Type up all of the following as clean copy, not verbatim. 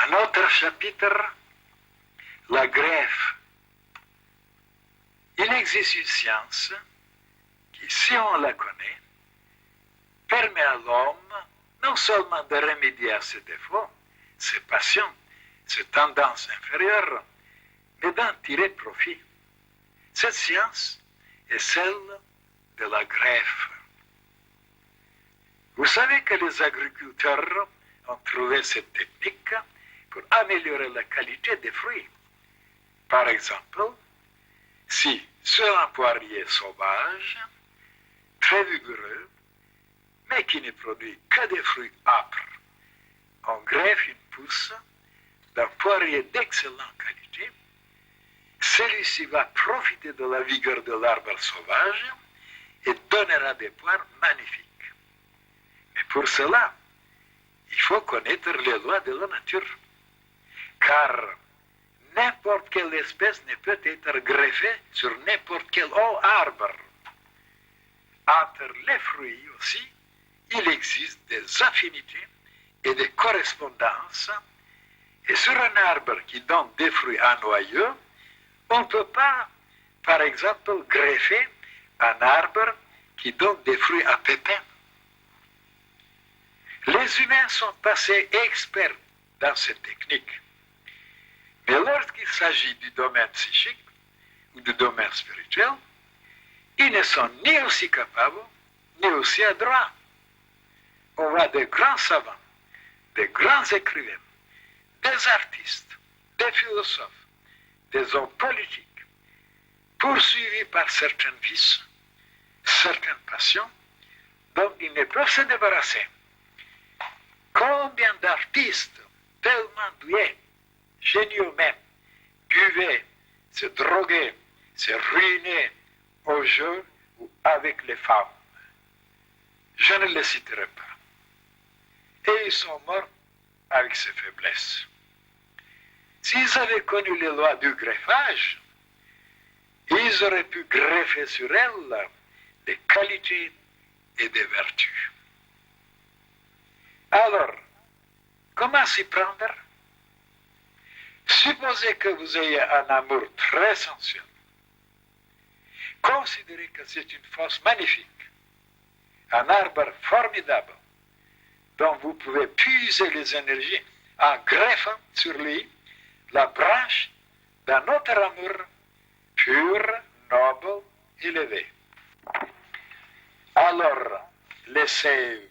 Un autre chapitre, la greffe. Il existe une science qui, si on la connaît, permet à l'homme non seulement de remédier à ses défauts, ses passions, ses tendances inférieures, mais d'en tirer profit. Cette science est celle de la greffe. Vous savez que les agriculteurs ont trouvé cette technique pour améliorer la qualité des fruits. Par exemple, si sur un poirier sauvage, très vigoureux, mais qui ne produit que des fruits âpres, on greffe une pousse d'un poirier d'excellente qualité, celui-ci va profiter de la vigueur de l'arbre sauvage et donnera des poires magnifiques. Mais pour cela, il faut connaître les lois de la nature, car n'importe quelle espèce ne peut être greffée sur n'importe quel autre arbre. Entre les fruits aussi, il existe des affinités et des correspondances, et sur un arbre qui donne des fruits à noyaux, on ne peut pas, par exemple, greffer un arbre qui donne des fruits à pépins. Les humains sont passés experts dans cette technique. Mais lorsqu'il s'agit du domaine psychique ou du domaine spirituel, ils ne sont ni aussi capables, ni aussi adroits. On voit des grands savants, des grands écrivains, des artistes, des philosophes, des hommes politiques, poursuivis par certains vices, certaines passions, dont ils ne peuvent se débarrasser. Combien d'artistes tellement doués, géniaux même, buvaient, se droguaient, se ruinaient au jeu ou avec les femmes. Je ne les citerai pas. Et ils sont morts avec ces faiblesses. S'ils avaient connu les lois du greffage, ils auraient pu greffer sur elles des qualités et des vertus. Alors, comment s'y prendre? Supposez que vous ayez un amour très sensuel. Considérez que c'est une force magnifique, un arbre formidable, dont vous pouvez puiser les énergies en greffant sur lui la branche d'un autre amour pur, noble, élevé. Alors, les sèves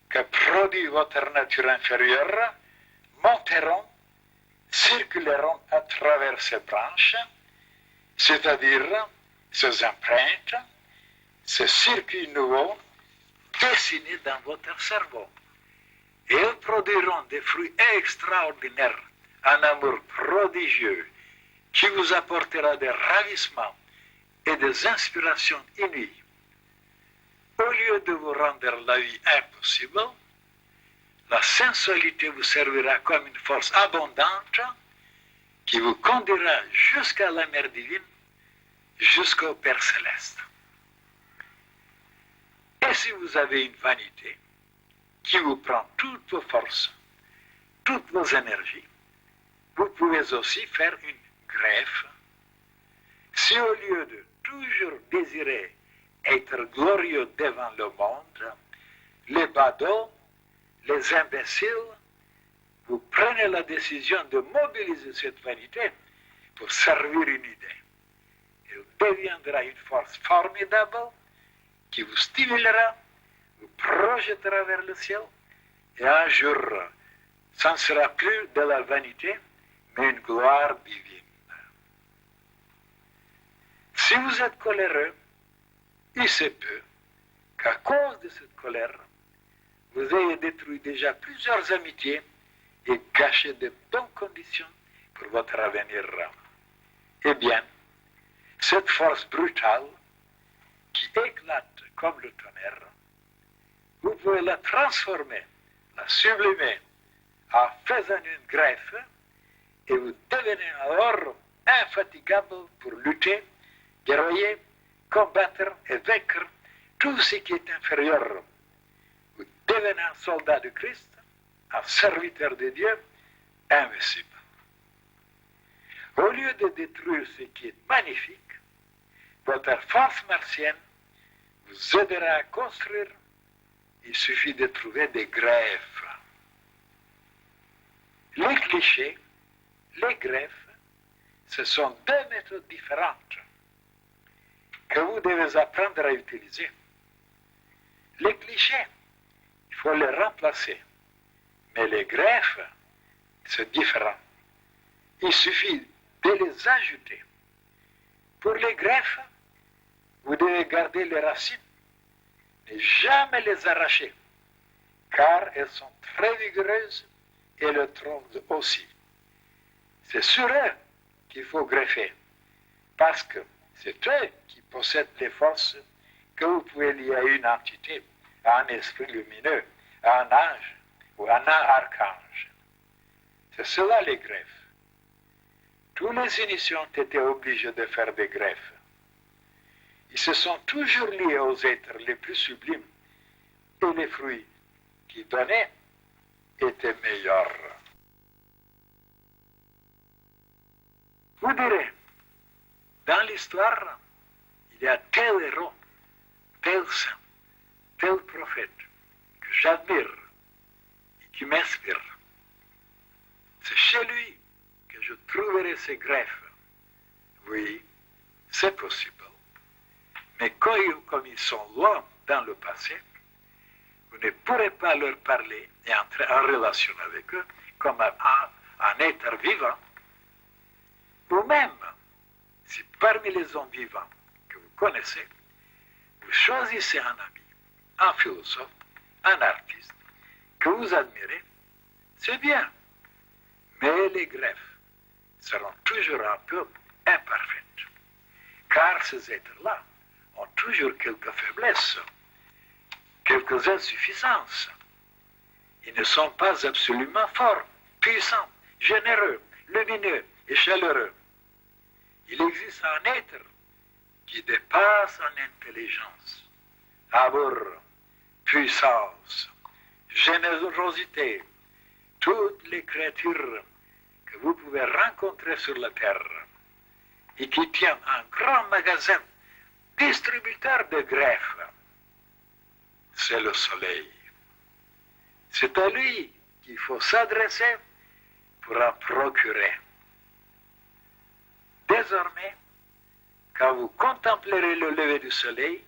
que produit votre nature inférieure monteront, circuleront à travers ces branches, c'est-à-dire ces empreintes, ces circuits nouveaux dessinés dans votre cerveau. Et elles produiront des fruits extraordinaires, un amour prodigieux qui vous apportera des ravissements et des inspirations inouïes. Au lieu de vous rendre la vie impossible, la sensualité vous servira comme une force abondante qui vous conduira jusqu'à la mer divine, jusqu'au Père céleste. Et si vous avez une vanité qui vous prend toutes vos forces, toutes vos énergies, vous pouvez aussi faire une greffe. Si au lieu de toujours désirer être glorieux devant le monde, les badauds, les imbéciles, vous prenez la décision de mobiliser cette vanité pour servir une idée. Elle deviendra une force formidable qui vous stimulera, vous projettera vers le ciel, et un jour, ça ne sera plus de la vanité, mais une gloire divine. Si vous êtes coléreux, il se peut qu'à cause de cette colère, vous ayez détruit déjà plusieurs amitiés et gâché de bonnes conditions pour votre avenir. Eh bien, cette force brutale qui éclate comme le tonnerre, vous pouvez la transformer, la sublimer en faisant une greffe et vous devenez alors infatigable pour lutter, guerroyer, combattre et vaincre tout ce qui est inférieur. Vous devenez un soldat de Christ, un serviteur de Dieu, invincible. Au lieu de détruire ce qui est magnifique, votre force martienne vous aidera à construire. Il suffit de trouver des greffes. Les clichés, les greffes, ce sont deux méthodes différentes que vous devez apprendre à utiliser. Les clichés, il faut les remplacer. Mais les greffes, c'est différent. Il suffit de les ajouter. Pour les greffes, vous devez garder les racines, ne jamais les arracher, car elles sont très vigoureuses et le tronc aussi. C'est sur eux qu'il faut greffer, parce que c'est eux qui possèdent les forces que vous pouvez lier à une entité, à un esprit lumineux, à un ange ou à un archange. C'est cela les greffes. Tous les initiants étaient obligés de faire des greffes. Ils se sont toujours liés aux êtres les plus sublimes et les fruits qu'ils donnaient étaient meilleurs. Vous direz, dans l'histoire, il y a tel héros, tel saint, tel prophète que j'admire et qui m'inspire. C'est chez lui que je trouverai ces greffes. Oui, c'est possible. Mais comme ils sont loin dans le passé, vous ne pourrez pas leur parler et entrer en relation avec eux comme un être vivant. Ou même, si parmi les hommes vivants que vous connaissez, vous choisissez un ami, un philosophe, un artiste que vous admirez, c'est bien. Mais les greffes seront toujours un peu imparfaites. Car ces êtres-là ont toujours quelques faiblesses, quelques insuffisances. Ils ne sont pas absolument forts, puissants, généreux, lumineux et chaleureux. Il existe un être qui dépasse en intelligence, amour, puissance, générosité, toutes les créatures que vous pouvez rencontrer sur la terre et qui tient un grand magasin distributeur de greffes. C'est le soleil. C'est à lui qu'il faut s'adresser pour en procurer. Désormais, quand vous contemplerez le lever du soleil,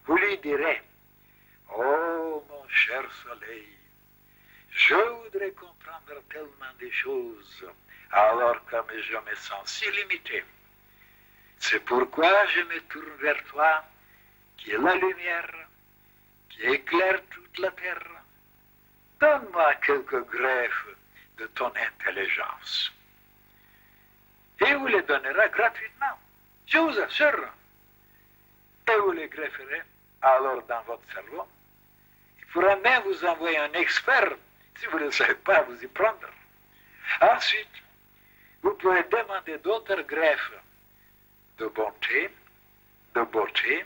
vous lui direz, « Oh mon cher soleil, je voudrais comprendre tellement de choses, alors que je me sens si limité. C'est pourquoi je me tourne vers toi, qui est la lumière, qui éclaire toute la terre. Donne-moi quelques greffes de ton intelligence. » Et vous les donnera gratuitement, je vous assure. Et vous les grefferez alors dans votre cerveau. Il pourra même vous envoyer un expert, si vous ne savez pas vous y prendre. Ensuite, vous pouvez demander d'autres greffes de bonté, de beauté,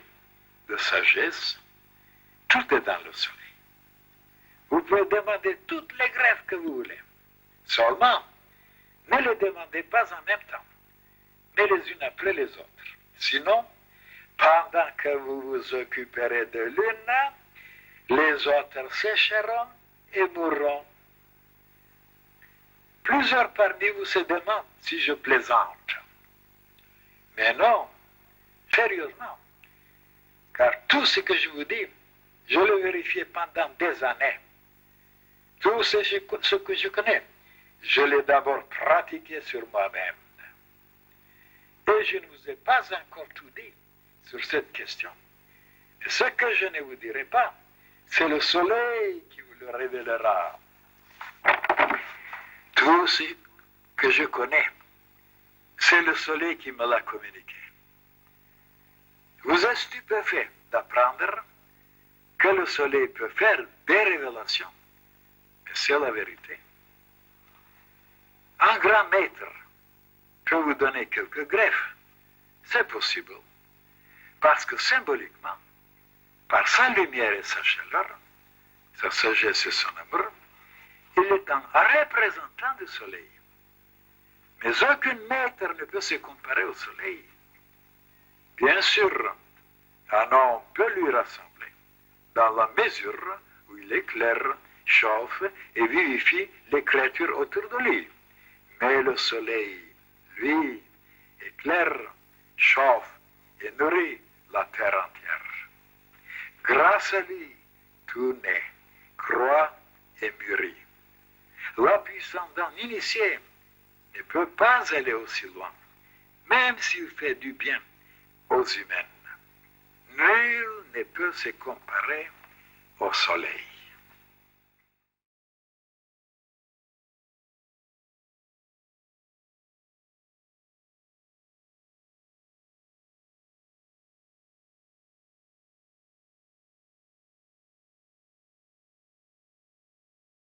de sagesse. Tout est dans le soleil. Vous pouvez demander toutes les greffes que vous voulez. Seulement, ne les demandez pas en même temps, mais les unes après les autres. Sinon, pendant que vous vous occuperez de l'une, les autres sécheront et mourront. Plusieurs parmi vous se demandent si je plaisante. Mais non, sérieusement, car tout ce que je vous dis, je l'ai vérifié pendant des années. Tout ce que je connais, je l'ai d'abord pratiqué sur moi-même. Et je ne vous ai pas encore tout dit sur cette question. Et ce que je ne vous dirai pas, c'est le soleil qui vous le révélera. Tout ce que je connais, c'est le soleil qui me l'a communiqué. Vous êtes stupéfait d'apprendre que le soleil peut faire des révélations. Mais c'est la vérité. Un grand maître peut vous donner quelques greffes. C'est possible. Parce que symboliquement, par sa lumière et sa chaleur, sa sagesse et son amour, Il est un représentant du soleil. Mais aucun maître ne peut se comparer au soleil. Bien sûr, un homme peut lui rassembler, dans la mesure où il éclaire, chauffe et vivifie les créatures autour de lui. Mais le soleil, lui, éclaire, chauffe et nourrit la terre entière. Grâce à lui, tout naît, croît et mûrit. La puissance d'un initié ne peut pas aller aussi loin, même s'il fait du bien aux humains. Nul ne peut se comparer au soleil.